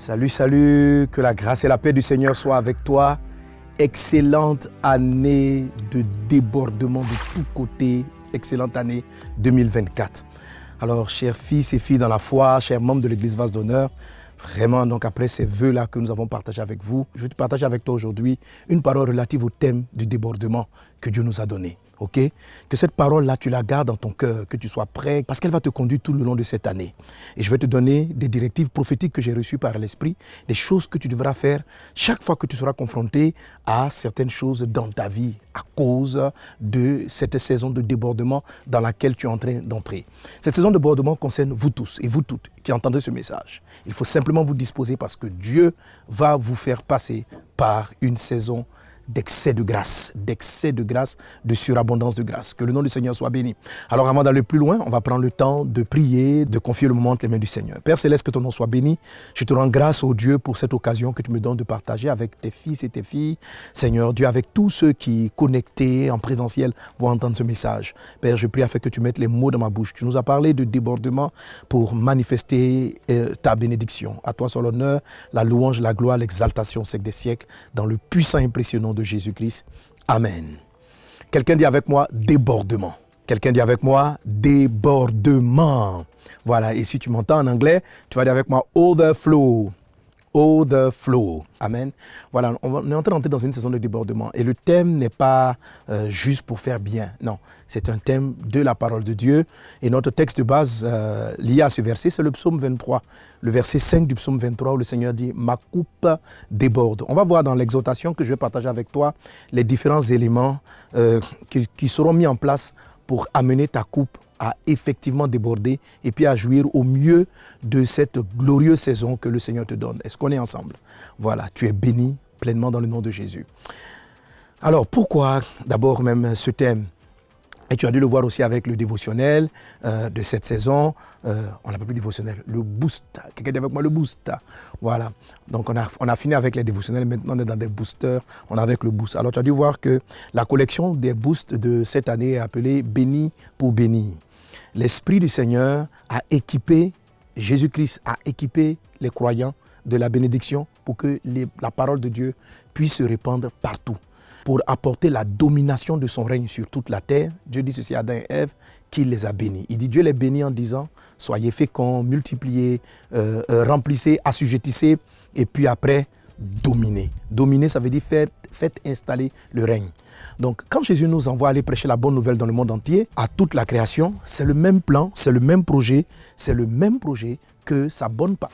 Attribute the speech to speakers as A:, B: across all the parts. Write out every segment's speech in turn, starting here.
A: Salut, salut, que la grâce et la paix du Seigneur soient avec toi. Excellente année de débordement de tous côtés. Excellente année 2024. Alors, chers fils et filles dans la foi, chers membres de l'Église Vase d'Honneur, vraiment, donc après ces vœux-là que nous avons partagés avec vous, je vais te partager avec toi aujourd'hui une parole relative au thème du débordement que Dieu nous a donné. Ok? Que cette parole-là, tu la gardes dans ton cœur, que tu sois prêt, parce qu'elle va te conduire tout le long de cette année. Et je vais te donner des directives prophétiques que j'ai reçues par l'Esprit, des choses que tu devras faire chaque fois que tu seras confronté à certaines choses dans ta vie à cause de cette saison de débordement dans laquelle tu es en train d'entrer. Cette saison de débordement concerne vous tous et vous toutes qui entendez ce message. Il faut simplement vous disposer parce que Dieu va vous faire passer par une saison d'excès de grâce, de surabondance de grâce. Que le nom du Seigneur soit béni. Alors avant d'aller plus loin, on va prendre le temps de prier, de confier le moment entre les mains du Seigneur. Père Céleste, que ton nom soit béni. Je te rends grâce, ô Dieu, pour cette occasion que tu me donnes de partager avec tes fils et tes filles. Seigneur Dieu, avec tous ceux qui, connectés en présentiel, vont entendre ce message. Père, je prie afin que tu mettes les mots dans ma bouche. Tu nous as parlé de débordement pour manifester ta bénédiction. À toi soit l'honneur, la louange, la gloire, l'exaltation, siècle des siècles, dans le puissant et précieux nom de Jésus-Christ. Amen. Quelqu'un dit avec moi débordement. Quelqu'un dit avec moi débordement. Voilà, et si tu m'entends en anglais, tu vas dire avec moi overflow. Overflow. Amen. Voilà, on est en train d'entrer dans une saison de débordement. Et le thème n'est pas juste pour faire bien. Non, c'est un thème de la parole de Dieu. Et notre texte de base lié à ce verset, c'est le psaume 23. Le verset 5 du psaume 23 où le Seigneur dit « Ma coupe déborde ». On va voir dans l'exhortation que je vais partager avec toi les différents éléments qui seront mis en place pour amener ta coupe à effectivement déborder et puis à jouir au mieux de cette glorieuse saison que le Seigneur te donne. Est-ce qu'on est ensemble? Voilà, tu es béni pleinement dans le nom de Jésus. Alors, pourquoi d'abord même ce thème? Et tu as dû le voir aussi avec le dévotionnel de cette saison. On l'appelle plus dévotionnel, le boost. Quelqu'un dit avec moi le boost. Voilà. Donc on a fini avec les dévotionnels. Maintenant on est dans des boosters. On est avec le boost. Alors tu as dû voir que la collection des boosts de cette année est appelée Béni pour bénir. L'Esprit du Seigneur a équipé, Jésus-Christ a équipé les croyants de la bénédiction pour que la parole de Dieu puisse se répandre partout. Pour apporter la domination de son règne sur toute la terre. Dieu dit ceci à Adam et Ève, qu'il les a bénis. Il dit Dieu les bénit en disant, soyez féconds, multipliez, remplissez, assujettissez, et puis après, dominez. Dominer, ça veut dire faites installer le règne. Donc, quand Jésus nous envoie aller prêcher la bonne nouvelle dans le monde entier, à toute la création, c'est le même plan, c'est le même projet que sa bonne part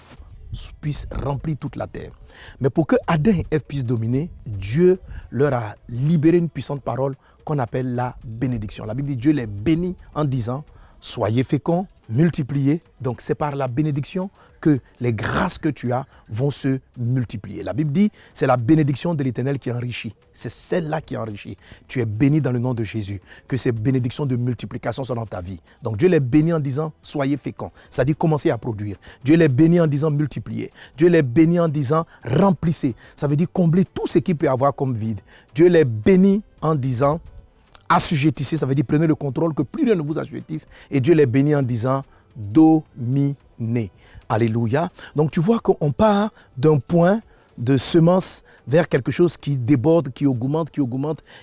A: puisse remplir toute la terre. Mais pour que Adam et Ève puissent dominer, Dieu leur a libéré une puissante parole qu'on appelle la bénédiction. La Bible dit Dieu les bénit en disant « Soyez féconds, multipliez ». Donc c'est par la bénédiction que les grâces que tu as vont se multiplier. La Bible dit c'est la bénédiction de l'Éternel qui enrichit. C'est celle-là qui enrichit. Tu es béni dans le nom de Jésus. Que ces bénédictions de multiplication soient dans ta vie. Donc Dieu les bénit en disant soyez féconds. C'est-à-dire commencez à produire. Dieu les bénit en disant multipliez. Dieu les bénit en disant remplissez. Ça veut dire combler tout ce qu'il peut y avoir comme vide. Dieu les bénit en disant assujettissez. Ça veut dire prenez le contrôle, que plus rien ne vous assujettisse. Et Dieu les bénit en disant dominez. Alléluia. Donc tu vois qu'on part d'un point de semence vers quelque chose qui déborde, qui augmente,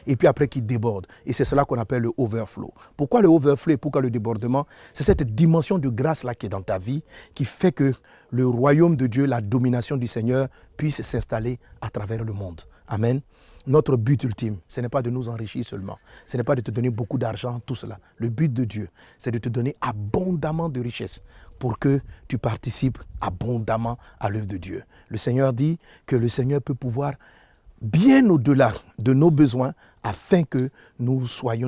A: et puis après qui déborde. Et c'est cela qu'on appelle le overflow. Pourquoi le overflow et pourquoi le débordement? C'est cette dimension de grâce-là qui est dans ta vie, qui fait que le royaume de Dieu, la domination du Seigneur, puisse s'installer à travers le monde. Amen. Notre but ultime, ce n'est pas de nous enrichir seulement. Ce n'est pas de te donner beaucoup d'argent, tout cela. Le but de Dieu, c'est de te donner abondamment de richesses pour que tu participes abondamment à l'œuvre de Dieu. Le Seigneur dit que le Seigneur peut pouvoir bien au-delà de nos besoins afin que nous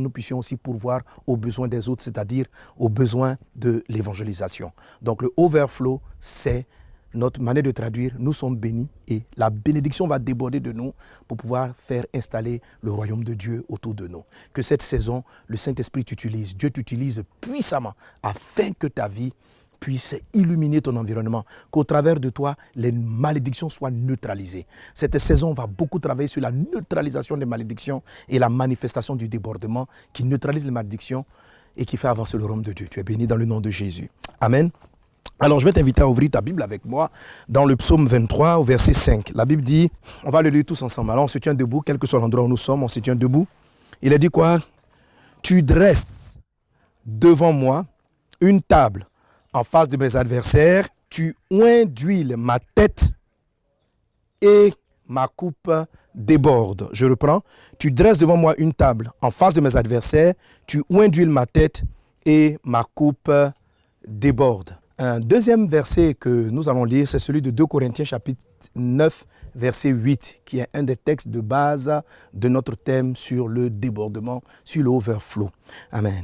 A: puissions aussi pourvoir aux besoins des autres, c'est-à-dire aux besoins de l'évangélisation. Donc le overflow, c'est notre manière de traduire, nous sommes bénis et la bénédiction va déborder de nous pour pouvoir faire installer le royaume de Dieu autour de nous. Que cette saison, le Saint-Esprit t'utilise, Dieu t'utilise puissamment afin que ta vie puisse illuminer ton environnement, qu'au travers de toi, les malédictions soient neutralisées. Cette saison va beaucoup travailler sur la neutralisation des malédictions et la manifestation du débordement qui neutralise les malédictions et qui fait avancer le royaume de Dieu. Tu es béni dans le nom de Jésus. Amen. Alors, je vais t'inviter à ouvrir ta Bible avec moi dans le psaume 23 au verset 5. La Bible dit, on va le lire tous ensemble. Alors, on se tient debout, quel que soit l'endroit où nous sommes, on se tient debout. Il a dit quoi? Tu dresses devant moi une table en face de mes adversaires. Tu oins d'huile ma tête et ma coupe déborde. Je reprends. Tu dresses devant moi une table en face de mes adversaires. Tu oins d'huile ma tête et ma coupe déborde. Un deuxième verset que nous allons lire, c'est celui de 2 Corinthiens chapitre 9, verset 8, qui est un des textes de base de notre thème sur le débordement, sur l'overflow. Amen.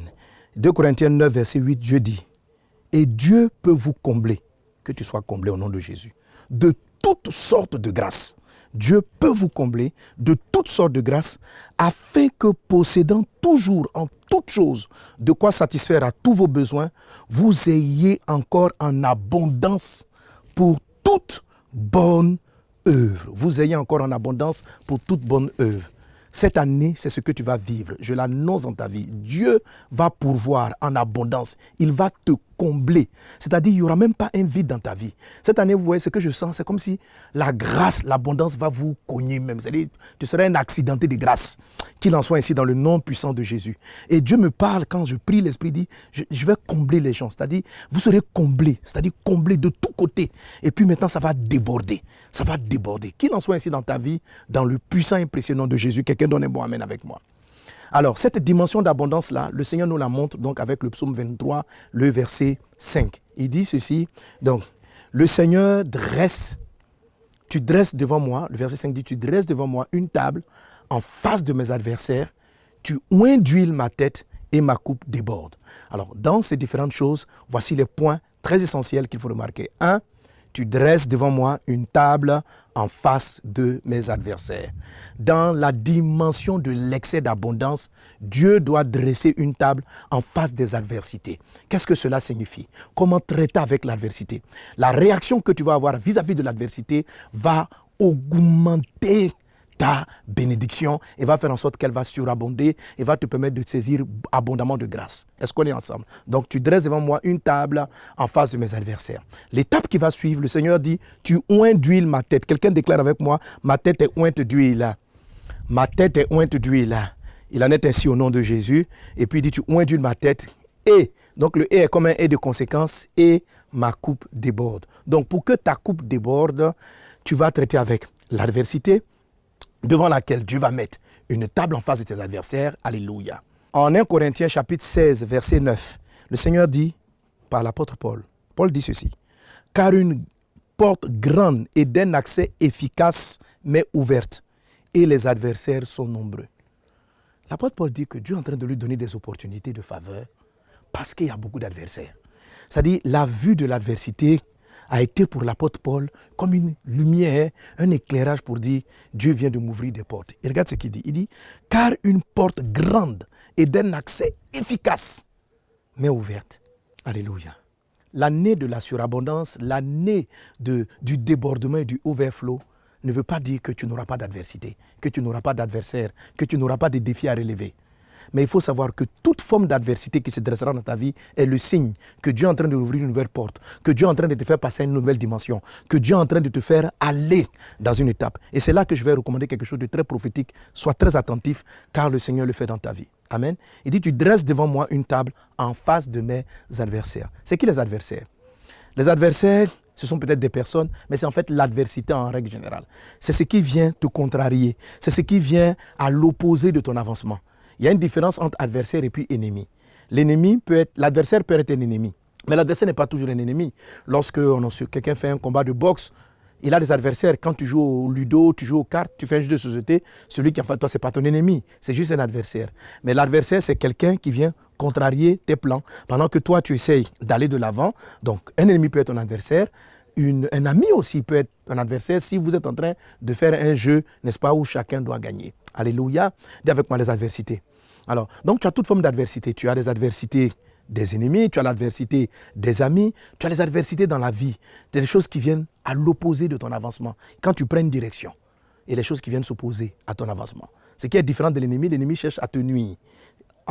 A: 2 Corinthiens 9, verset 8, Dieu dit, « Et Dieu peut vous combler, que tu sois comblé au nom de Jésus, de toutes sortes de grâces. » Dieu peut vous combler de toutes sortes de grâces afin que possédant toujours en toutes choses de quoi satisfaire à tous vos besoins, vous ayez encore en abondance pour toute bonne œuvre. Vous ayez encore en abondance pour toute bonne œuvre. Cette année, c'est ce que tu vas vivre. Je l'annonce dans ta vie. Dieu va pourvoir en abondance. Il va te combler. C'est-à-dire, il n'y aura même pas un vide dans ta vie. Cette année, vous voyez, ce que je sens, c'est comme si la grâce, l'abondance va vous cogner même. C'est-à-dire, tu serais un accidenté de grâce. Qu'il en soit ainsi dans le nom puissant de Jésus. Et Dieu me parle quand je prie, l'Esprit dit, je vais combler les gens. C'est-à-dire, vous serez comblés. C'est-à-dire, comblés de tous côtés. Et puis maintenant, ça va déborder. Ça va déborder. Qu'il en soit ainsi dans ta vie, dans le puissant et précieux nom de Jésus. Quelqu'un donne un bon amen avec moi. Alors, cette dimension d'abondance-là, le Seigneur nous la montre donc avec le psaume 23, le verset 5. Il dit ceci, donc, le Seigneur tu dresses devant moi, le verset 5 dit, tu dresses devant moi une table en face de mes adversaires, tu oins d'huile ma tête et ma coupe déborde. Alors, dans ces différentes choses, voici les points très essentiels qu'il faut remarquer. 1, tu dresses devant moi une table en face de mes adversaires. Dans la dimension de l'excès d'abondance, Dieu doit dresser une table en face des adversités. Qu'est-ce que cela signifie? Comment traiter avec l'adversité? La réaction que tu vas avoir vis-à-vis de l'adversité va augmenter ta bénédiction et va faire en sorte qu'elle va surabonder et va te permettre de saisir abondamment de grâce. Est-ce qu'on est ensemble? Donc tu dresses devant moi une table en face de mes adversaires. L'étape qui va suivre, le Seigneur dit, tu oins d'huile ma tête. Quelqu'un déclare avec moi, ma tête est ointe d'huile. Ma tête est ointe d'huile. Il en est ainsi au nom de Jésus. Et puis il dit, tu oins d'huile ma tête et, donc le et est comme un et de conséquence, et ma coupe déborde. Donc pour que ta coupe déborde, tu vas traiter avec l'adversité, devant laquelle Dieu va mettre une table en face de tes adversaires. Alléluia. En 1 Corinthiens chapitre 16, verset 9, le Seigneur dit, par l'apôtre Paul, Paul dit ceci, « Car une porte grande et d'un accès efficace m'est ouverte, et les adversaires sont nombreux. » L'apôtre Paul dit que Dieu est en train de lui donner des opportunités de faveur parce qu'il y a beaucoup d'adversaires. C'est-à-dire, la vue de l'adversité a été pour l'apôtre Paul comme une lumière, un éclairage pour dire Dieu vient de m'ouvrir des portes. Et regarde ce qu'il dit. Il dit, car une porte grande et d'un accès efficace m'est ouverte. Alléluia. L'année de la surabondance, l'année du débordement et du overflow ne veut pas dire que tu n'auras pas d'adversité, que tu n'auras pas d'adversaire, que tu n'auras pas de défis à relever. Mais il faut savoir que toute forme d'adversité qui se dressera dans ta vie est le signe que Dieu est en train d'ouvrir une nouvelle porte, que Dieu est en train de te faire passer à une nouvelle dimension, que Dieu est en train de te faire aller dans une étape. Et c'est là que je vais recommander quelque chose de très prophétique. Sois très attentif car le Seigneur le fait dans ta vie. Amen. Il dit, tu dresses devant moi une table en face de mes adversaires. C'est qui les adversaires? Les adversaires, ce sont peut-être des personnes, mais c'est en fait l'adversité en règle générale. C'est ce qui vient te contrarier. C'est ce qui vient à l'opposé de ton avancement. Il y a une différence entre adversaire et puis ennemi. L'adversaire peut être un ennemi, mais l'adversaire n'est pas toujours un ennemi. Lorsque quelqu'un fait un combat de boxe, il a des adversaires. Quand tu joues au ludo, tu joues aux cartes, tu fais un jeu de société, celui qui est en face de toi, ce n'est pas ton ennemi, c'est juste un adversaire. Mais l'adversaire, c'est quelqu'un qui vient contrarier tes plans pendant que toi, tu essayes d'aller de l'avant. Donc, un ennemi peut être ton adversaire. Un ami aussi peut être un adversaire si vous êtes en train de faire un jeu, n'est-ce pas, où chacun doit gagner. Alléluia. Dis avec moi les adversités. Alors, donc tu as toute forme d'adversité. Tu as des adversités des ennemis, tu as l'adversité des amis, tu as les adversités dans la vie. C'est des choses qui viennent à l'opposé de ton avancement. Quand tu prends une direction, et les choses qui viennent s'opposer à ton avancement. Ce qui est différent de l'ennemi cherche à te nuire.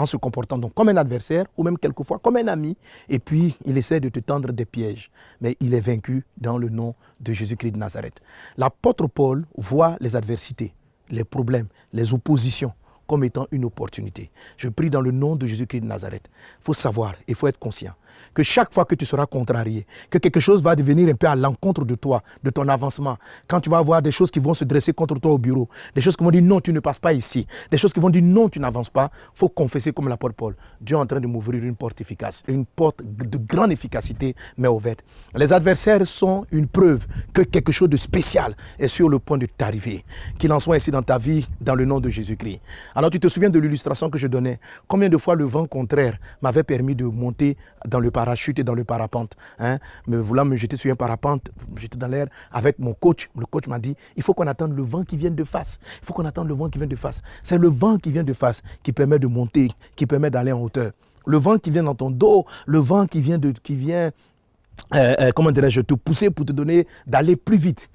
A: en se comportant donc comme un adversaire ou même quelquefois comme un ami. Et puis, il essaie de te tendre des pièges. Mais il est vaincu dans le nom de Jésus-Christ de Nazareth. L'apôtre Paul voit les adversités, les problèmes, les oppositions comme étant une opportunité. Je prie dans le nom de Jésus-Christ de Nazareth. Il faut savoir, il faut être conscient que chaque fois que tu seras contrarié, que quelque chose va devenir un peu à l'encontre de toi, de ton avancement, quand tu vas avoir des choses qui vont se dresser contre toi au bureau, des choses qui vont dire non, tu ne passes pas ici, des choses qui vont dire non, tu n'avances pas, il faut confesser comme l'apôtre Paul. Dieu est en train de m'ouvrir une porte efficace, une porte de grande efficacité, mais ouverte. Les adversaires sont une preuve que quelque chose de spécial est sur le point de t'arriver. Qu'il en soit ainsi dans ta vie, dans le nom de Jésus-Christ. Alors tu te souviens de l'illustration que je donnais. Combien de fois le vent contraire m'avait permis de monter dans le parachute et dans le parapente, me voulant me jeter sur un parapente, j'étais dans l'air avec mon coach. Le coach m'a dit, il faut qu'on attende le vent qui vienne de face. Il faut qu'on attende le vent qui vient de face. C'est le vent qui vient de face qui permet de monter, qui permet d'aller en hauteur. Le vent qui vient dans ton dos, le vent qui vient comment dirais-je, te pousser pour te donner d'aller plus vite,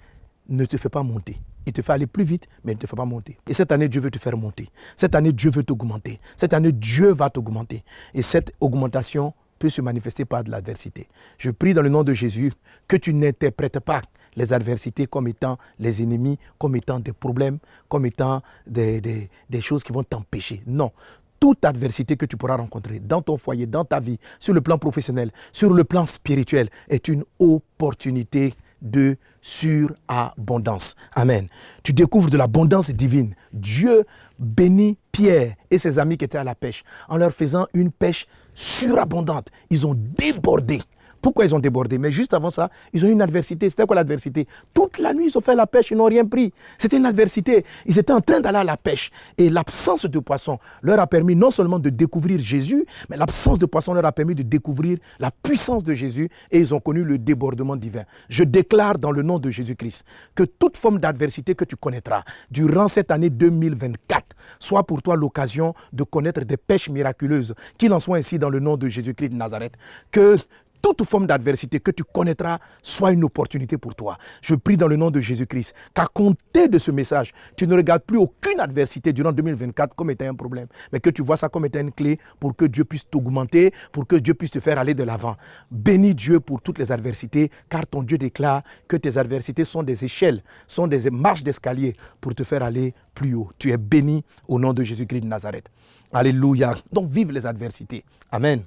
A: ne te fait pas monter. Il te fait aller plus vite, mais il ne te fait pas monter. Et cette année, Dieu veut te faire monter. Cette année, Dieu veut t'augmenter. Cette année, Dieu va t'augmenter. Et cette augmentation peut se manifester par de l'adversité. Je prie dans le nom de Jésus que tu n'interprètes pas les adversités comme étant les ennemis, comme étant des problèmes, comme étant des choses qui vont t'empêcher. Non. Toute adversité que tu pourras rencontrer dans ton foyer, dans ta vie, sur le plan professionnel, sur le plan spirituel, est une opportunité de surabondance. Amen. Tu découvres de l'abondance divine. Dieu bénit Pierre et ses amis qui étaient à la pêche en leur faisant une pêche surabondante. Ils ont débordé. Pourquoi ils ont débordé? Mais juste avant ça, ils ont eu une adversité. C'était quoi l'adversité? Toute la nuit, ils ont fait la pêche, ils n'ont rien pris. C'était une adversité. Ils étaient en train d'aller à la pêche. Et l'absence de poisson leur a permis non seulement de découvrir Jésus, mais l'absence de poisson leur a permis de découvrir la puissance de Jésus et ils ont connu le débordement divin. Je déclare dans le nom de Jésus-Christ que toute forme d'adversité que tu connaîtras durant cette année 2024 soit pour toi l'occasion de connaître des pêches miraculeuses. Qu'il en soit ainsi dans le nom de Jésus-Christ de Nazareth. Que toute forme d'adversité que tu connaîtras soit une opportunité pour toi. Je prie dans le nom de Jésus-Christ qu'à compter de ce message, tu ne regardes plus aucune adversité durant 2024 comme étant un problème, mais que tu vois ça comme étant une clé pour que Dieu puisse t'augmenter, pour que Dieu puisse te faire aller de l'avant. Bénis Dieu pour toutes les adversités, car ton Dieu déclare que tes adversités sont des échelles, sont des marches d'escalier pour te faire aller plus haut. Tu es béni au nom de Jésus-Christ de Nazareth. Alléluia. Donc vive les adversités. Amen.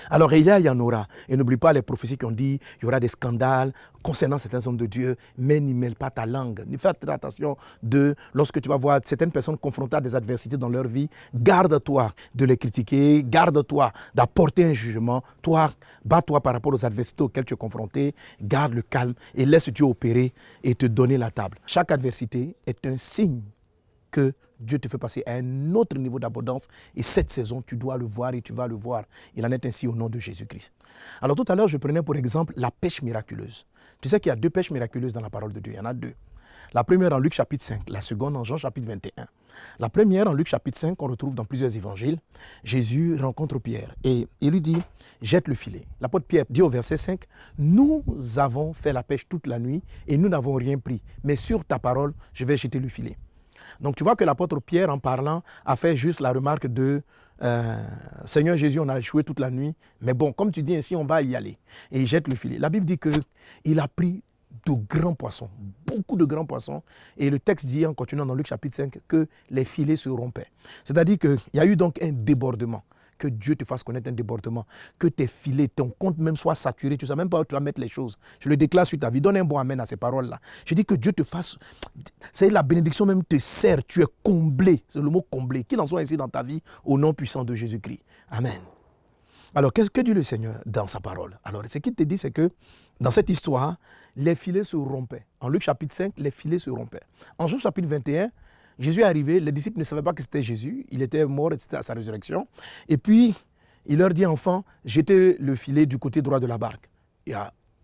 A: Alors il y en aura. Et n'oublie pas les prophéties qui ont dit il y aura des scandales concernant certains hommes de Dieu, mais n'y mêle pas ta langue. Fais attention lorsque tu vas voir certaines personnes confrontées à des adversités dans leur vie, garde-toi de les critiquer, garde-toi d'apporter un jugement. Toi, bats-toi par rapport aux adversités auxquelles tu es confronté, garde le calme et laisse Dieu opérer et te donner la table. Chaque adversité est un signe que Dieu te fait passer à un autre niveau d'abondance et cette saison, tu dois le voir et tu vas le voir. Il en est ainsi au nom de Jésus-Christ. Alors tout à l'heure, je prenais pour exemple la pêche miraculeuse. Tu sais qu'il y a deux pêches miraculeuses dans la parole de Dieu. Il y en a deux. La première en Luc chapitre 5, la seconde en Jean chapitre 21. La première en Luc chapitre 5, on retrouve dans plusieurs évangiles. Jésus rencontre Pierre et il lui dit, jette le filet. L'apôtre Pierre dit au verset 5, nous avons fait la pêche toute la nuit et nous n'avons rien pris. Mais sur ta parole, je vais jeter le filet. Donc tu vois que l'apôtre Pierre, en parlant, a fait juste la remarque de Seigneur Jésus, on a échoué toute la nuit, mais bon, comme tu dis ainsi, on va y aller. Et il jette le filet. La Bible dit qu'il a pris de grands poissons, beaucoup de grands poissons. Et le texte dit, en continuant dans Luc chapitre 5, que les filets se rompaient. C'est-à-dire qu'il y a eu donc un débordement. Que Dieu te fasse connaître un débordement, que tes filets, ton compte même soit saturé, tu ne sais même pas où tu vas mettre les choses. Je le déclare sur ta vie. Donne un bon amen à ces paroles-là. Je dis que Dieu te fasse, c'est la bénédiction même te sert, tu es comblé, c'est le mot comblé, qu'il en soit ainsi dans ta vie, au nom puissant de Jésus-Christ. Amen. Alors, qu'est-ce que dit le Seigneur dans sa parole? Alors, ce qu'il te dit, c'est que dans cette histoire, les filets se rompaient. En Luc chapitre 5, les filets se rompaient. En Jean chapitre 21, Jésus est arrivé, les disciples ne savaient pas que c'était Jésus, il était mort, c'était à sa résurrection. Et puis, il leur dit, enfants, jetez le filet du côté droit de la barque.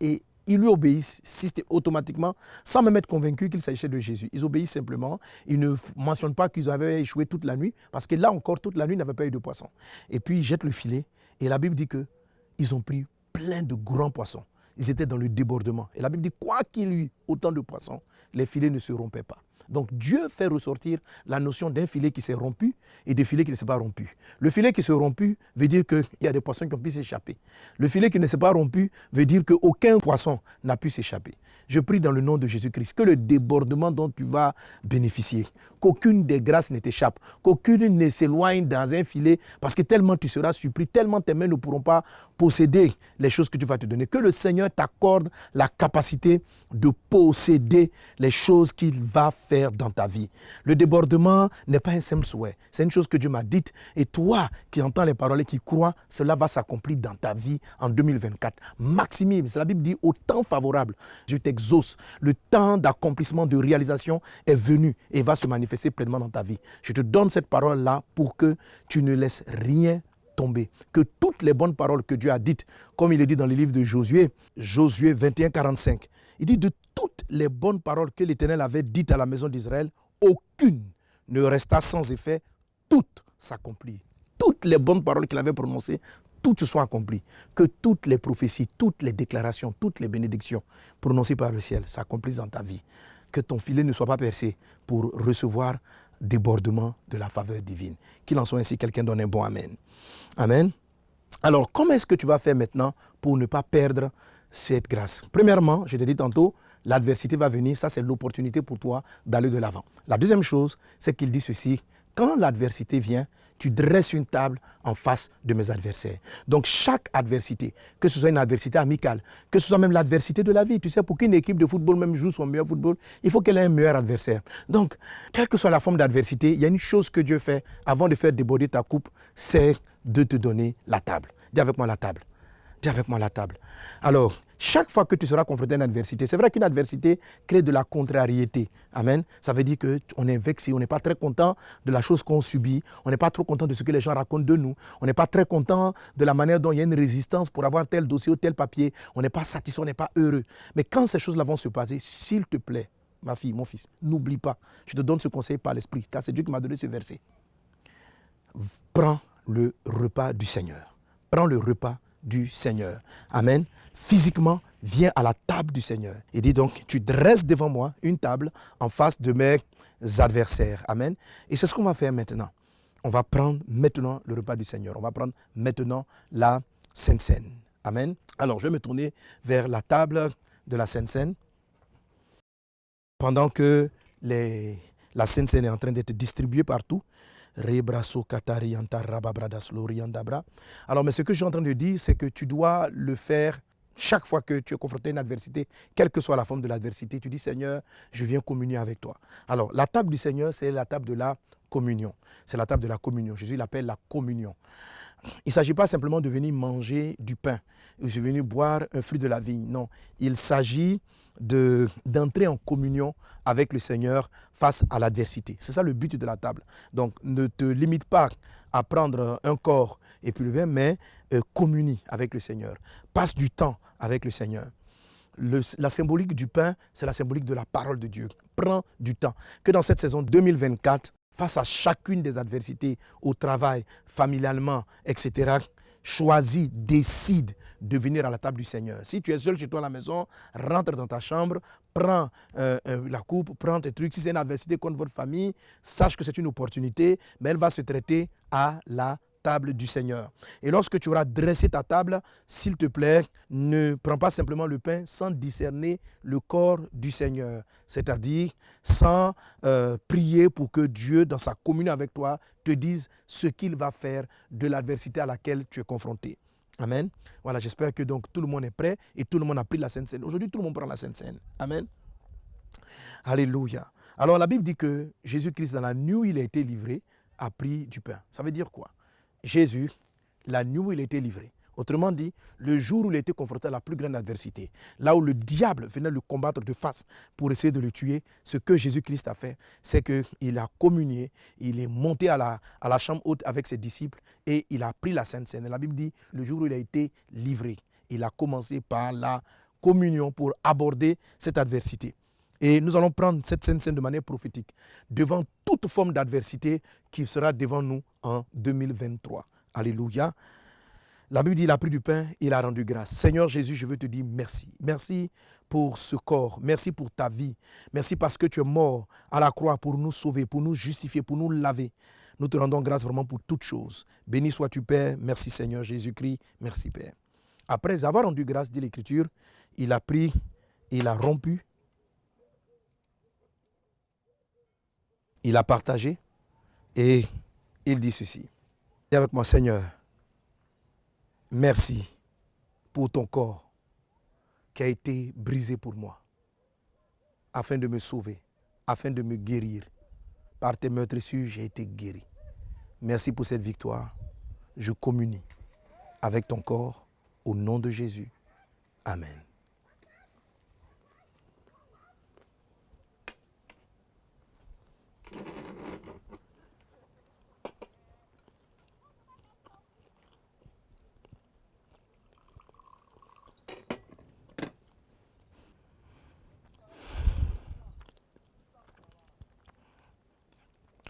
A: Et ils lui obéissent automatiquement, sans même être convaincus qu'il s'agissait de Jésus. Ils obéissent simplement, ils ne mentionnent pas qu'ils avaient échoué toute la nuit, parce que là encore, toute la nuit, ils n'avaient pas eu de poisson. Et puis, ils jettent le filet, et la Bible dit qu'ils ont pris plein de grands poissons. Ils étaient dans le débordement. Et la Bible dit, quoi qu'il y ait autant de poissons, les filets ne se rompaient pas. Donc Dieu fait ressortir la notion d'un filet qui s'est rompu et de filet qui ne s'est pas rompu. Le filet qui s'est rompu veut dire qu'il y a des poissons qui ont pu s'échapper. Le filet qui ne s'est pas rompu veut dire qu'aucun poisson n'a pu s'échapper. Je prie dans le nom de Jésus-Christ que le débordement dont tu vas bénéficier, qu'aucune des grâces ne t'échappe, qu'aucune ne s'éloigne dans un filet, parce que tellement tu seras surpris, tellement tes mains ne pourront pas posséder les choses que tu vas te donner. Que le Seigneur t'accorde la capacité de posséder les choses qu'il va faire dans ta vie. Le débordement n'est pas un simple souhait, c'est une chose que Dieu m'a dite, et toi qui entends les paroles et qui crois, cela va s'accomplir dans ta vie en 2024. Maximise, la Bible dit au temps favorable, Dieu t'exauce. Le temps d'accomplissement, de réalisation est venu et va se manifester pleinement dans ta vie. Je te donne cette parole-là pour que tu ne laisses rien tomber. Que toutes les bonnes paroles que Dieu a dites, comme il est dit dans le livre de Josué, Josué 21, 45, il dit de toutes les bonnes paroles que l'Éternel avait dites à la maison d'Israël, aucune ne resta sans effet, toutes s'accomplirent. Toutes les bonnes paroles qu'il avait prononcées, toutes se sont accomplies. Que toutes les prophéties, toutes les déclarations, toutes les bénédictions prononcées par le ciel s'accomplissent dans ta vie. Que ton filet ne soit pas percé pour recevoir débordement de la faveur divine. Qu'il en soit ainsi, quelqu'un donne un bon amen. Amen. Alors, comment est-ce que tu vas faire maintenant pour ne pas perdre cette grâce? Premièrement, je te dis tantôt, l'adversité va venir, ça c'est l'opportunité pour toi d'aller de l'avant. La deuxième chose, c'est qu'il dit ceci, quand l'adversité vient, tu dresses une table en face de mes adversaires. Donc chaque adversité, que ce soit une adversité amicale, que ce soit même l'adversité de la vie, tu sais, pour qu'une équipe de football même joue son meilleur football, il faut qu'elle ait un meilleur adversaire. Donc, quelle que soit la forme d'adversité, il y a une chose que Dieu fait avant de faire déborder ta coupe, c'est de te donner la table. Dis avec moi la table. Dis avec moi la table. Alors, chaque fois que tu seras confronté à une adversité, c'est vrai qu'une adversité crée de la contrariété. Amen. Ça veut dire qu'on est vexé, on n'est pas très content de la chose qu'on subit, on n'est pas trop content de ce que les gens racontent de nous, on n'est pas très content de la manière dont il y a une résistance pour avoir tel dossier ou tel papier, on n'est pas satisfait, on n'est pas heureux. Mais quand ces choses-là vont se passer, s'il te plaît, ma fille, mon fils, n'oublie pas, je te donne ce conseil par l'esprit, car c'est Dieu qui m'a donné ce verset. Prends le repas du Seigneur. Prends le repas du Seigneur. Amen. Physiquement, viens à la table du Seigneur. Et dis donc, tu dresses devant moi une table en face de mes adversaires. Amen. Et c'est ce qu'on va faire maintenant. On va prendre maintenant le repas du Seigneur. On va prendre maintenant la Sainte Seine. Amen. Alors, je vais me tourner vers la table de la Sainte Seine. Pendant que la Sainte Seine est en train d'être distribuée partout, alors, mais ce que je suis en train de dire, c'est que tu dois le faire chaque fois que tu es confronté à une adversité, quelle que soit la forme de l'adversité. Tu dis, Seigneur, je viens communier avec toi. Alors, la table du Seigneur, c'est la table de la communion. C'est la table de la communion. Jésus l'appelle la communion. Il ne s'agit pas simplement de venir manger du pain ou de venir boire un fruit de la vigne. Non, il s'agit d'entrer en communion avec le Seigneur face à l'adversité. C'est ça le but de la table. Donc, ne te limite pas à prendre un corps et puis le vin, mais communie avec le Seigneur. Passe du temps avec le Seigneur. La symbolique du pain, c'est la symbolique de la parole de Dieu. Prends du temps. Que dans cette saison 2024, face à chacune des adversités, au travail, familialement, etc., choisis, décide de venir à la table du Seigneur. Si tu es seul chez toi à la maison, rentre dans ta chambre, prends la coupe, prends tes trucs. Si c'est une adversité contre votre famille, sache que c'est une opportunité, mais elle va se traiter à la table du Seigneur. Et lorsque tu auras dressé ta table, s'il te plaît, ne prends pas simplement le pain sans discerner le corps du Seigneur. C'est-à-dire sans prier pour que Dieu, dans sa communion avec toi, te dise ce qu'il va faire de l'adversité à laquelle tu es confronté. Amen. Voilà, j'espère que donc tout le monde est prêt et tout le monde a pris la Sainte Seine. Aujourd'hui, tout le monde prend la Sainte Seine. Amen. Alléluia. Alors la Bible dit que Jésus-Christ, dans la nuit où il a été livré, a pris du pain. Ça veut dire quoi? Jésus, la nuit où il a été livré, autrement dit, le jour où il a été confronté à la plus grande adversité, là où le diable venait le combattre de face pour essayer de le tuer, ce que Jésus-Christ a fait, c'est qu'il a communié, il est monté à la chambre haute avec ses disciples et il a pris la Sainte Seine. La Bible dit, le jour où il a été livré, il a commencé par la communion pour aborder cette adversité. Et nous allons prendre cette Sainte Seine de manière prophétique devant toute forme d'adversité qui sera devant nous en 2023. Alléluia. La Bible dit, il a pris du pain, il a rendu grâce. Seigneur Jésus, je veux te dire merci. Merci pour ce corps. Merci pour ta vie. Merci parce que tu es mort à la croix pour nous sauver, pour nous justifier, pour nous laver. Nous te rendons grâce vraiment pour toutes choses. Béni sois-tu, Père. Merci, Seigneur Jésus-Christ. Merci, Père. Après avoir rendu grâce, dit l'Écriture, il a pris, il a rompu, il a partagé et il dit ceci. Dis avec moi, Seigneur, merci pour ton corps qui a été brisé pour moi, afin de me sauver, afin de me guérir. Par tes meurtrissures, j'ai été guéri. Merci pour cette victoire. Je communie avec ton corps au nom de Jésus. Amen.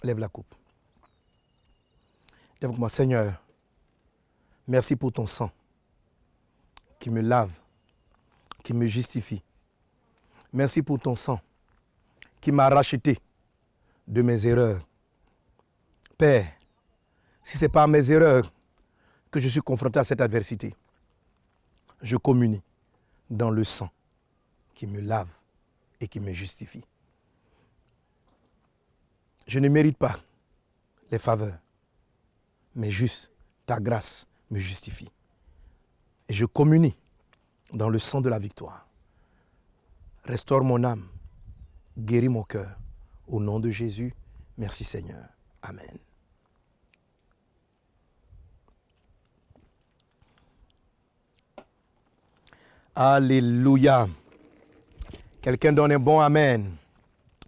A: Lève la coupe. Dis avec moi, Seigneur, merci pour ton sang qui me lave, qui me justifie. Merci pour ton sang qui m'a racheté de mes erreurs. Père, si ce n'est pas mes erreurs que je suis confronté à cette adversité, je communie dans le sang qui me lave et qui me justifie. Je ne mérite pas les faveurs, mais juste ta grâce me justifie. Et je communie dans le sang de la victoire. Restaure mon âme, guéris mon cœur. Au nom de Jésus, merci Seigneur. Amen. Alléluia. Quelqu'un donne un bon Amen.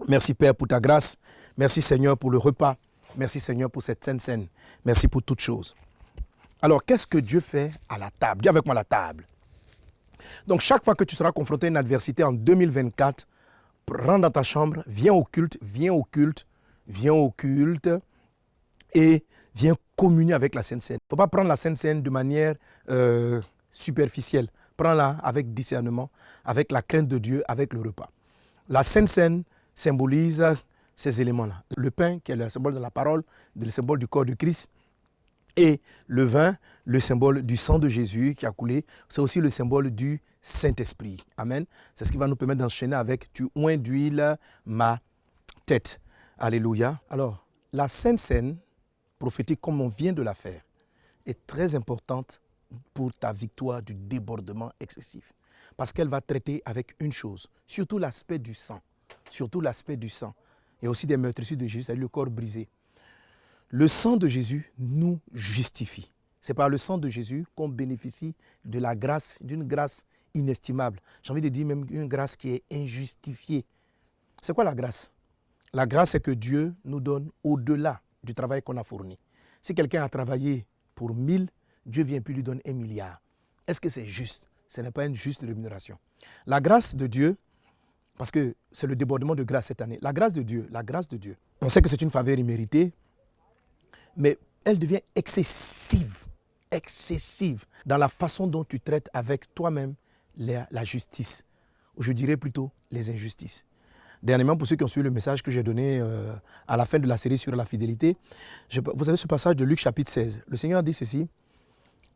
A: Merci Père pour ta grâce. Merci Seigneur pour le repas. Merci Seigneur pour cette sainte scène. Merci pour toutes choses. Alors, qu'est-ce que Dieu fait à la table? Dis avec moi la table. Donc, chaque fois que tu seras confronté à une adversité en 2024, rentre dans ta chambre, viens au culte, viens au culte, viens au culte et viens communier avec la Sainte Seine. Il ne faut pas prendre la Sainte Seine de manière superficielle. Prends-la avec discernement, avec la crainte de Dieu, avec le repas. La Sainte Seine symbolise ces éléments-là. Le pain, qui est le symbole de la parole, le symbole du corps de Christ, et le vin, le symbole du sang de Jésus qui a coulé, c'est aussi le symbole du Saint-Esprit. Amen. C'est ce qui va nous permettre d'enchaîner avec « Tu oins d'huile ma tête ». Alléluia. Alors, la Sainte Seine prophétique, comme on vient de la faire, est très importante pour ta victoire du débordement excessif. Parce qu'elle va traiter avec une chose, surtout l'aspect du sang. Surtout l'aspect du sang. Et aussi des meurtrissures de Jésus, c'est-à-dire le corps brisé. Le sang de Jésus nous justifie. C'est par le sang de Jésus qu'on bénéficie de la grâce, d'une grâce inestimable. J'ai envie de dire même une grâce qui est injustifiée. C'est quoi la grâce? La grâce, c'est que Dieu nous donne au-delà du travail qu'on a fourni. Si quelqu'un a travaillé pour 1000, Dieu vient puis lui donne 1 milliard. Est-ce que c'est juste? Ce n'est pas une juste rémunération. La grâce de Dieu, parce que c'est le débordement de grâce cette année. La grâce de Dieu, on sait que c'est une faveur imméritée, mais elle devient excessive dans la façon dont tu traites avec toi-même la justice, ou je dirais plutôt les injustices. Dernièrement, pour ceux qui ont suivi le message que j'ai donné à la fin de la série sur la fidélité, vous avez ce passage de Luc chapitre 16. Le Seigneur dit ceci: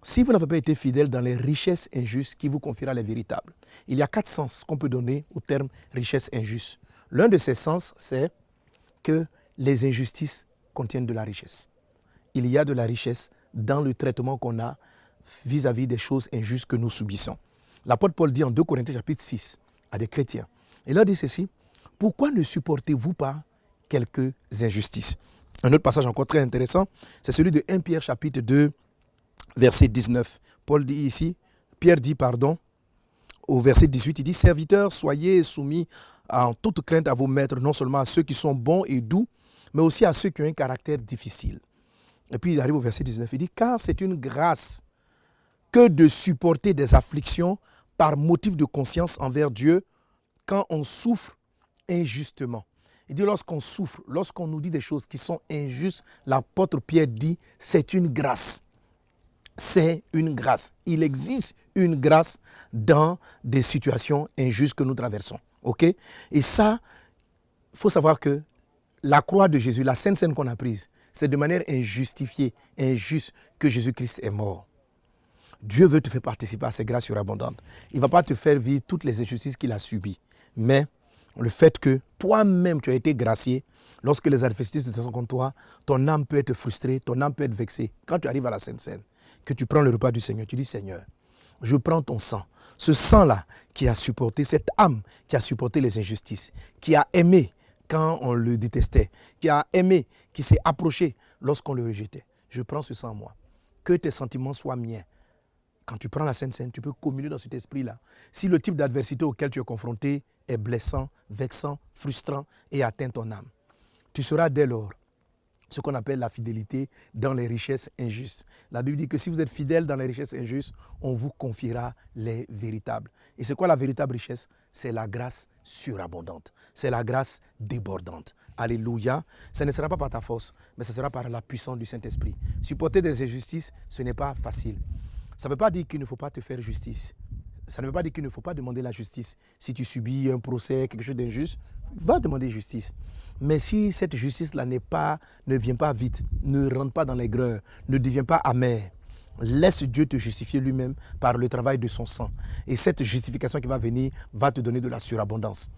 A: si vous n'avez pas été fidèle dans les richesses injustes, qui vous confiera les véritables? Il y a 4 sens qu'on peut donner au terme richesse injuste. L'un de ces sens, c'est que les injustices contiennent de la richesse. Il y a de la richesse dans le traitement qu'on a vis-à-vis des choses injustes que nous subissons. L'apôtre Paul dit en 2 Corinthiens chapitre 6 à des chrétiens. Il leur dit ceci: pourquoi ne supportez-vous pas quelques injustices? Un autre passage encore très intéressant, c'est celui de 1 Pierre chapitre 2, verset 19. Pierre dit, au verset 18, il dit: serviteurs, soyez soumis en toute crainte à vos maîtres, non seulement à ceux qui sont bons et doux, mais aussi à ceux qui ont un caractère difficile. Et puis il arrive au verset 19, il dit: car c'est une grâce que de supporter des afflictions par motif de conscience envers Dieu quand on souffre injustement. Il dit lorsqu'on souffre, lorsqu'on nous dit des choses qui sont injustes, l'apôtre Pierre dit c'est une grâce. C'est une grâce. Il existe une grâce dans des situations injustes que nous traversons. Ok? Et ça, il faut savoir que la croix de Jésus, la sainte scène qu'on a prise, c'est de manière injustifiée, injuste que Jésus-Christ est mort. Dieu veut te faire participer à ces grâces surabondantes. Il ne va pas te faire vivre toutes les injustices qu'il a subies. Mais le fait que toi-même, tu as été gracié, lorsque les adversités se sont contre toi, ton âme peut être frustrée, ton âme peut être vexée. Quand tu arrives à la Sainte Seine, que tu prends le repas du Seigneur, tu dis, Seigneur, je prends ton sang. Ce sang-là qui a supporté, cette âme qui a supporté les injustices, qui a aimé quand on le détestait, qui a aimé, qui s'est approché lorsqu'on le rejetait. Je prends ce sang en moi. Que tes sentiments soient miens. Quand tu prends la Sainte Seine, tu peux communier dans cet esprit-là. Si le type d'adversité auquel tu es confronté est blessant, vexant, frustrant et atteint ton âme, tu seras dès lors ce qu'on appelle la fidélité dans les richesses injustes. La Bible dit que si vous êtes fidèle dans les richesses injustes, on vous confiera les véritables. Et c'est quoi la véritable richesse? C'est la grâce surabondante. C'est la grâce débordante. Alléluia. Ce ne sera pas par ta force, mais ce sera par la puissance du Saint-Esprit. Supporter des injustices, ce n'est pas facile. Ça ne veut pas dire qu'il ne faut pas te faire justice. Ça ne veut pas dire qu'il ne faut pas demander la justice. Si tu subis un procès, quelque chose d'injuste, va demander justice. Mais si cette justice-là ne vient pas vite, ne rentre pas dans l'aigreur, ne devient pas amère, laisse Dieu te justifier lui-même par le travail de son sang. Et cette justification qui va venir va te donner de la surabondance.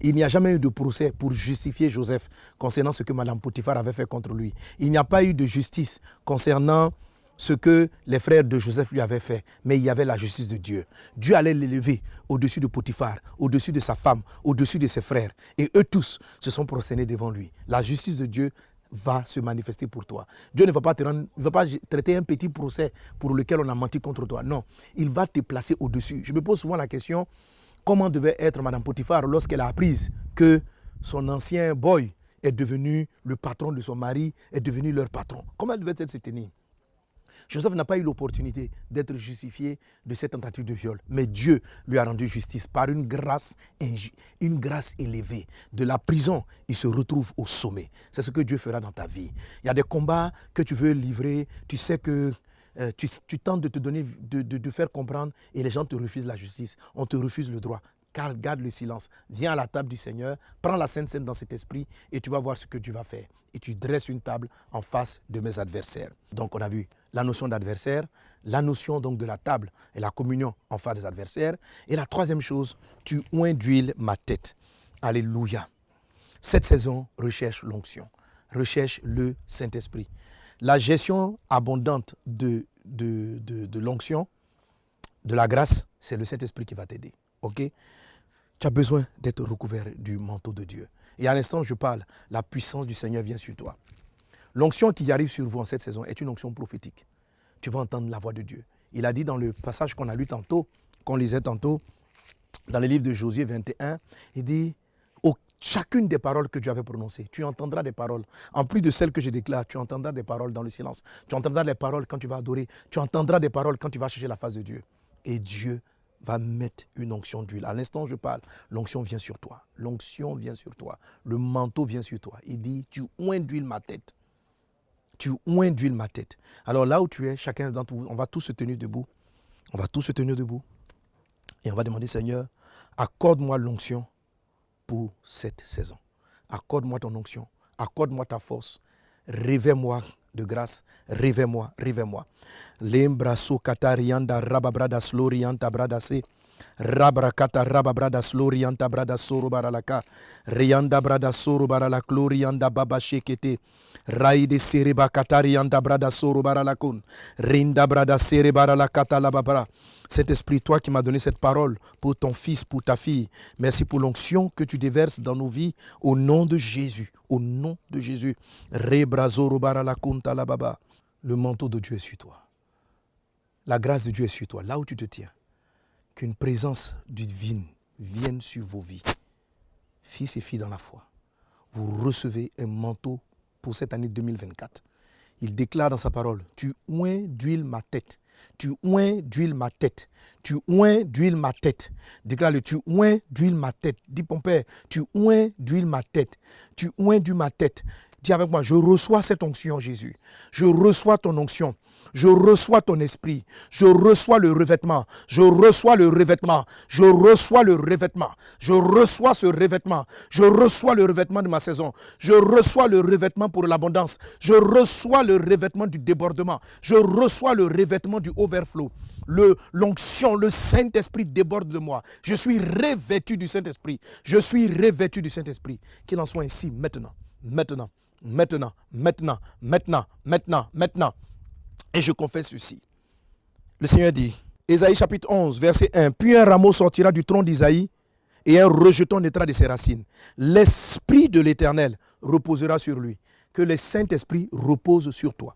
A: Il n'y a jamais eu de procès pour justifier Joseph concernant ce que Madame Potiphar avait fait contre lui. Il n'y a pas eu de justice concernant ce que les frères de Joseph lui avaient fait, mais il y avait la justice de Dieu. Dieu allait l'élever au-dessus de Potiphar, au-dessus de sa femme, au-dessus de ses frères. Et eux tous se sont prosternés devant lui. La justice de Dieu va se manifester pour toi. Dieu ne va pas traiter un petit procès pour lequel on a menti contre toi. Non, il va te placer au-dessus. Je me pose souvent la question, comment devait être Madame Potiphar lorsqu'elle a appris que son ancien boy est devenu le patron de son mari, est devenu leur patron? Comment elle devait-elle se tenir? Joseph n'a pas eu l'opportunité d'être justifié de cette tentative de viol. Mais Dieu lui a rendu justice par une grâce élevée. De la prison, il se retrouve au sommet. C'est ce que Dieu fera dans ta vie. Il y a des combats que tu veux livrer. Tu sais que tu tentes de te donner, de faire comprendre et les gens te refusent la justice. On te refuse le droit. Garde le silence. Viens à la table du Seigneur. Prends la Sainte Seine dans cet esprit et tu vas voir ce que Dieu va faire. Et tu dresses une table en face de mes adversaires. Donc on a vu la notion d'adversaire, la notion donc de la table et la communion en face des adversaires. Et la troisième chose, tu oins d'huile ma tête. Alléluia. Cette saison, recherche l'onction, recherche le Saint-Esprit. La gestion abondante de l'onction, de la grâce, c'est le Saint-Esprit qui va t'aider. Ok? Tu as besoin d'être recouvert du manteau de Dieu. Et à l'instant, je parle, la puissance du Seigneur vient sur toi. L'onction qui arrive sur vous en cette saison est une onction prophétique. Tu vas entendre la voix de Dieu. Il a dit dans le passage qu'on a lu tantôt, qu'on lisait tantôt, dans le livre de Josué 21, il dit, chacune des paroles que Dieu avait prononcées, tu entendras des paroles. En plus de celles que je déclare, tu entendras des paroles dans le silence. Tu entendras des paroles quand tu vas adorer. Tu entendras des paroles quand tu vas chercher la face de Dieu. Et Dieu va mettre une onction d'huile. À l'instant où je parle, l'onction vient sur toi. L'onction vient sur toi. Le manteau vient sur toi. Il dit, tu oins d'huile ma tête. Tu oins d'huile ma tête. Alors là où tu es, chacun d'entre vous, on va tous se tenir debout. On va tous se tenir debout. Et on va demander, Seigneur, accorde-moi l'onction pour cette saison. Accorde-moi ton onction. Accorde-moi ta force. Réveille-moi de grâce. Réveille-moi. Réveille-moi. Lembraso katarianda rababrada slorianta bradase. Rabrakata rababrada slorianta brada soro baralaka. Rianda brada soro barala clorianda baba shekete. Raide sereba katarianda brada soro baralakun. Rinda brada sere baralakata la babra. Saint-Esprit, toi qui m'as donné cette parole pour ton fils, pour ta fille, merci pour l'onction que tu déverses dans nos vies au nom de Jésus. Au nom de Jésus. Rebrazoro baralakunta la baba. Le manteau de Dieu est sur toi. La grâce de Dieu est sur toi, là où tu te tiens. Qu'une présence divine vienne sur vos vies. Fils et filles dans la foi, vous recevez un manteau pour cette année 2024. Il déclare dans sa parole, tu oins d'huile ma tête. Tu oins d'huile ma tête. Tu oins d'huile ma tête. Déclare-le, tu oins d'huile ma tête. Dis mon Père, tu oins d'huile ma tête. Tu oins d'huile ma tête. Dis avec moi, je reçois cette onction, Jésus. Je reçois ton onction. Je reçois ton esprit. Je reçois le revêtement. Je reçois le revêtement. Je reçois le revêtement. Je reçois ce revêtement. Je reçois le revêtement de ma saison. Je reçois le revêtement pour l'abondance. Je reçois le revêtement du débordement. Je reçois le revêtement du overflow. L'onction, le Saint-Esprit déborde de moi. Je suis revêtu du Saint-Esprit. Je suis revêtu du Saint-Esprit. Qu'il en soit ainsi maintenant, maintenant, maintenant, maintenant, maintenant, maintenant, maintenant. Et je confesse ceci. Le Seigneur dit, Ésaïe chapitre 11, verset 1, « Puis un rameau sortira du tronc d'Isaïe et un rejeton naîtra de ses racines. L'Esprit de l'Éternel reposera sur lui. » Que le Saint-Esprit repose sur toi.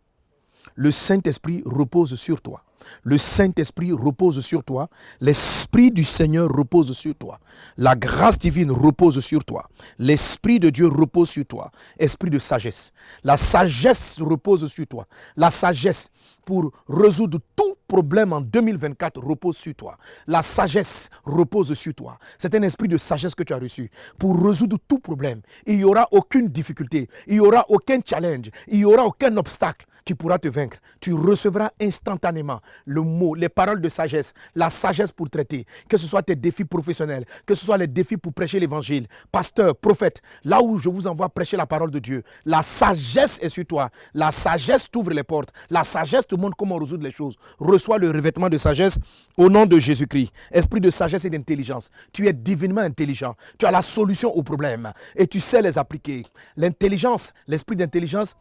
A: Le Saint-Esprit repose sur toi. Le Saint-Esprit repose sur toi. L'Esprit du Seigneur repose sur toi. La grâce divine repose sur toi. L'Esprit de Dieu repose sur toi. Esprit de sagesse. La sagesse repose sur toi. La sagesse pour résoudre tout problème en 2024 repose sur toi. La sagesse repose sur toi. C'est un esprit de sagesse que tu as reçu pour résoudre tout problème. Il n'y aura aucune difficulté. Il n'y aura aucun challenge. Il n'y aura aucun obstacle qui pourra te vaincre. Tu recevras instantanément le mot, les paroles de sagesse, la sagesse pour traiter, que ce soit tes défis professionnels, que ce soit les défis pour prêcher l'évangile, pasteur, prophète, là où je vous envoie prêcher la parole de Dieu, la sagesse est sur toi, la sagesse t'ouvre les portes, la sagesse te montre comment résoudre les choses. Reçois le revêtement de sagesse au nom de Jésus-Christ. Esprit de sagesse et d'intelligence, tu es divinement intelligent, tu as la solution aux problèmes et tu sais les appliquer. L'intelligence, l'esprit d'intelligence,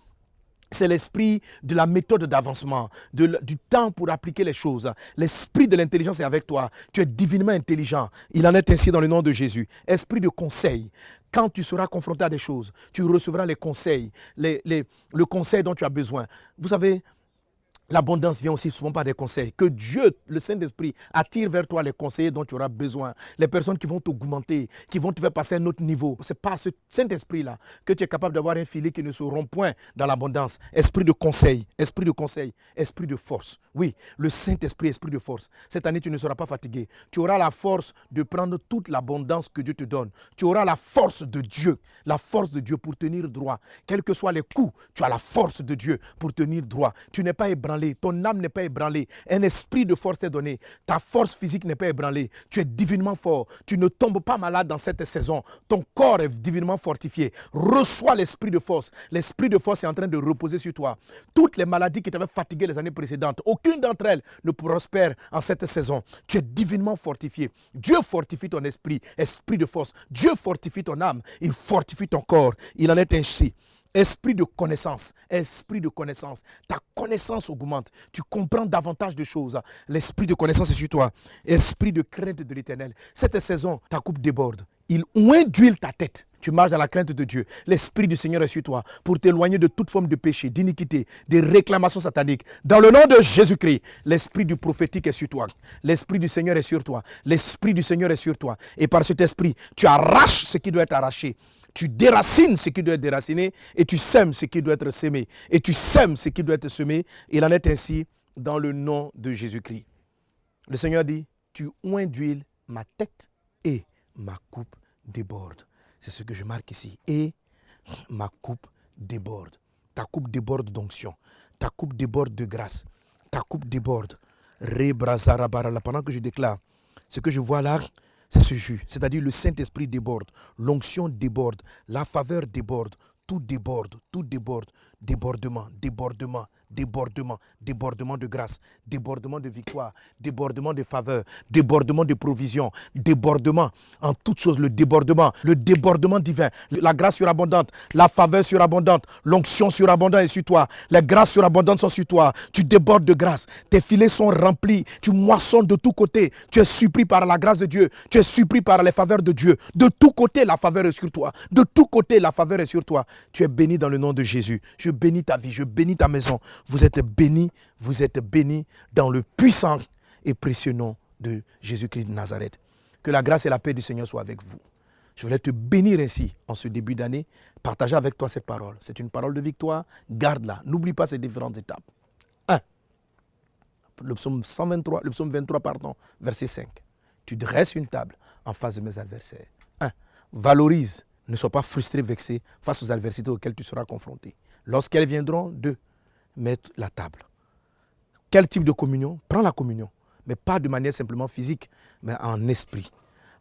A: c'est l'esprit de la méthode d'avancement, du temps pour appliquer les choses. L'esprit de l'intelligence est avec toi. Tu es divinement intelligent. Il en est ainsi dans le nom de Jésus. Esprit de conseil. Quand tu seras confronté à des choses, tu recevras les conseils, le conseil dont tu as besoin. Vous savez, l'abondance vient aussi souvent par des conseils. Que Dieu, le Saint-Esprit, attire vers toi les conseillers dont tu auras besoin. Les personnes qui vont t'augmenter, qui vont te faire passer à un autre niveau. C'est par ce Saint-Esprit-là que tu es capable d'avoir un filet qui ne se rompt point dans l'abondance. Esprit de conseil, esprit de conseil, esprit de force. Oui, le Saint-Esprit, esprit de force. Cette année, tu ne seras pas fatigué. Tu auras la force de prendre toute l'abondance que Dieu te donne. Tu auras la force de Dieu pour tenir droit. Quels que soient les coups, tu as la force de Dieu pour tenir droit. Tu n'es pas ébranlé. Ton âme n'est pas ébranlée. Un esprit de force t'est donné. Ta force physique n'est pas ébranlée. Tu es divinement fort. Tu ne tombes pas malade dans cette saison. Ton corps est divinement fortifié. Reçois l'esprit de force. L'esprit de force est en train de reposer sur toi. Toutes les maladies qui t'avaient fatigué les années précédentes, aucune d'entre elles ne prospère en cette saison. Tu es divinement fortifié. Dieu fortifie ton esprit. Esprit de force. Dieu fortifie ton âme. Il fortifie ton corps. Il en est ainsi. Esprit de connaissance, ta connaissance augmente, tu comprends davantage de choses, l'esprit de connaissance est sur toi, esprit de crainte de l'Éternel. Cette saison, ta coupe déborde, il oint d'huile ta tête, tu marches dans la crainte de Dieu, l'esprit du Seigneur est sur toi pour t'éloigner de toute forme de péché, d'iniquité, de réclamation satanique. Dans le nom de Jésus-Christ, l'esprit du prophétique est sur toi, l'esprit du Seigneur est sur toi, l'esprit du Seigneur est sur toi, et par cet esprit, tu arraches ce qui doit être arraché. Tu déracines ce qui doit être déraciné et tu sèmes ce qui doit être semé. Et tu sèmes ce qui doit être semé. Il en est ainsi dans le nom de Jésus-Christ. Le Seigneur dit, tu oins d'huile ma tête et ma coupe déborde. C'est ce que je marque ici. Et ma coupe déborde. Ta coupe déborde d'onction. Ta coupe déborde de grâce. Ta coupe déborde. Pendant que je déclare ce que je vois là, c'est ce jus, c'est-à-dire le Saint-Esprit déborde, l'onction déborde, la faveur déborde, tout déborde, débordement, débordement, débordement, débordement de grâce, débordement de victoire, débordement de faveur, débordement de provision, débordement en toutes choses, le débordement divin, la grâce surabondante, la faveur surabondante, l'onction surabondante est sur toi, les grâces surabondantes sont sur toi, tu débordes de grâce, tes filets sont remplis, tu moissonnes de tous côtés, tu es surpris par la grâce de Dieu, tu es surpris par les faveurs de Dieu, de tous côtés la faveur est sur toi, de tous côtés la faveur est sur toi, tu es béni dans le nom de Jésus, je bénis ta vie, je bénis ta maison, vous êtes bénis dans le puissant et précieux nom de Jésus-Christ de Nazareth. Que la grâce et la paix du Seigneur soient avec vous. Je voulais te bénir ainsi en ce début d'année, partager avec toi cette parole. C'est une parole de victoire, garde-la, n'oublie pas ces différentes étapes. 1. Le psaume 23, verset 5. Tu dresses une table en face de mes adversaires. 1. Valorise, ne sois pas frustré, vexé face aux adversités auxquelles tu seras confronté. Lorsqu'elles viendront, 2. Mettre la table Quel type de communion? Prends la communion, mais pas de manière simplement physique, mais en esprit.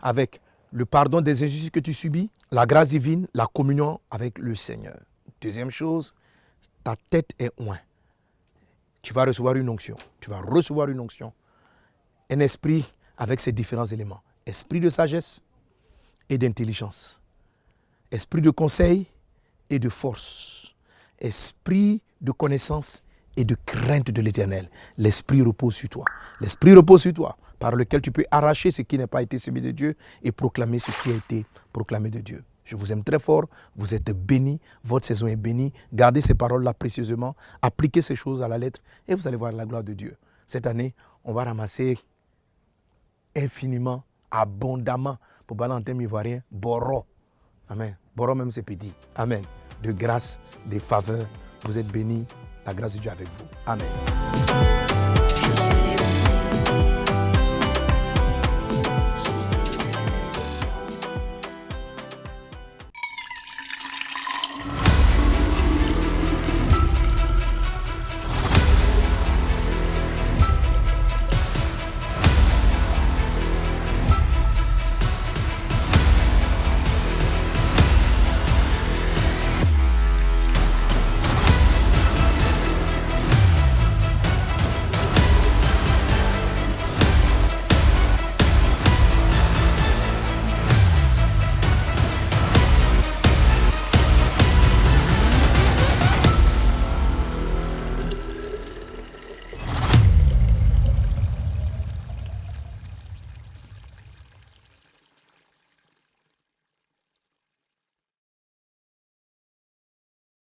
A: Avec le pardon des injustices que tu subis, la grâce divine, la communion avec le Seigneur. Deuxième chose, ta tête est oint. Tu vas recevoir une onction. Tu vas recevoir une onction. Un esprit avec ces différents éléments. Esprit de sagesse et d'intelligence. Esprit de conseil et de force. Esprit de connaissance et de crainte de l'Éternel. L'Esprit repose sur toi. L'Esprit repose sur toi, par lequel tu peux arracher ce qui n'a pas été semé de Dieu et proclamer ce qui a été proclamé de Dieu. Je vous aime très fort, vous êtes bénis, votre saison est bénie. Gardez ces paroles-là précieusement, appliquez ces choses à la lettre et vous allez voir la gloire de Dieu. Cette année, on va ramasser infiniment, abondamment, pour parler en termes ivoiriens, boro. Amen. Boro même c'est petit. Amen. De grâce, de faveur, vous êtes bénis. La grâce de Dieu avec vous. Amen.